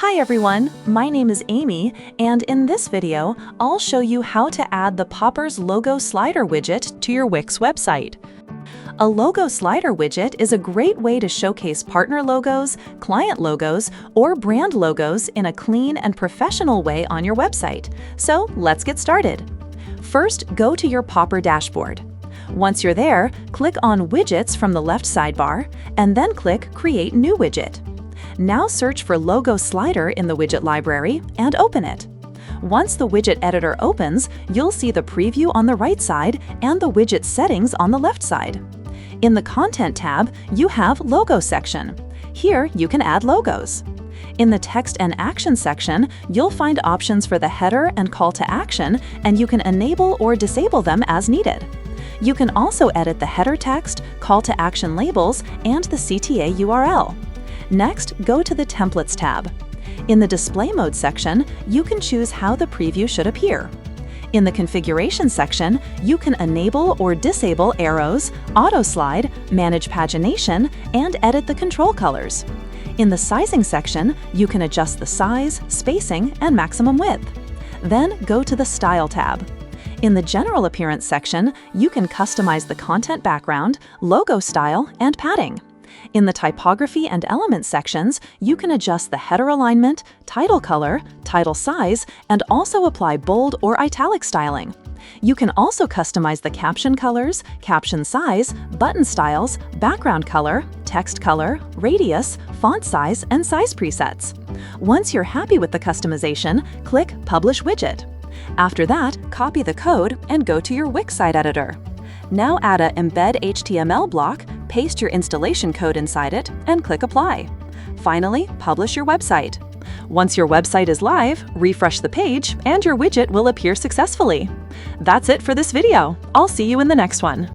Hi everyone, my name is Amy, and in this video, I'll show you how to add the Poppers Logo Slider widget to your Wix website. A logo slider widget is a great way to showcase partner logos, client logos, or brand logos in a clean and professional way on your website. So let's get started. First, go to your Popper dashboard. Once you're there, click on Widgets from the left sidebar, and then click Create New Widget. Now search for Logo Slider in the widget library and open it. Once the widget editor opens, you'll see the preview on the right side and the widget settings on the left side. In the Content tab, you have Logo section. Here, you can add logos. In the Text and Action section, you'll find options for the header and call to action, and you can enable or disable them as needed. You can also edit the header text, call to action labels, and the CTA URL. Next, go to the Templates tab. In the Display Mode section, you can choose how the preview should appear. In the Configuration section, you can enable or disable arrows, auto-slide, manage pagination, and edit the control colors. In the Sizing section, you can adjust the size, spacing, and maximum width. Then go to the Style tab. In the General Appearance section, you can customize the content background, logo style, and padding. In the Typography and Elements sections, you can adjust the header alignment, title color, title size, and also apply bold or italic styling. You can also customize the caption colors, caption size, button styles, background color, text color, radius, font size, and size presets. Once you're happy with the customization, click Publish Widget. After that, copy the code and go to your Wix site editor. Now add a Embed HTML block, paste your installation code inside it, and click Apply. Finally, publish your website. Once your website is live, refresh the page, and your widget will appear successfully. That's it for this video. I'll see you in the next one.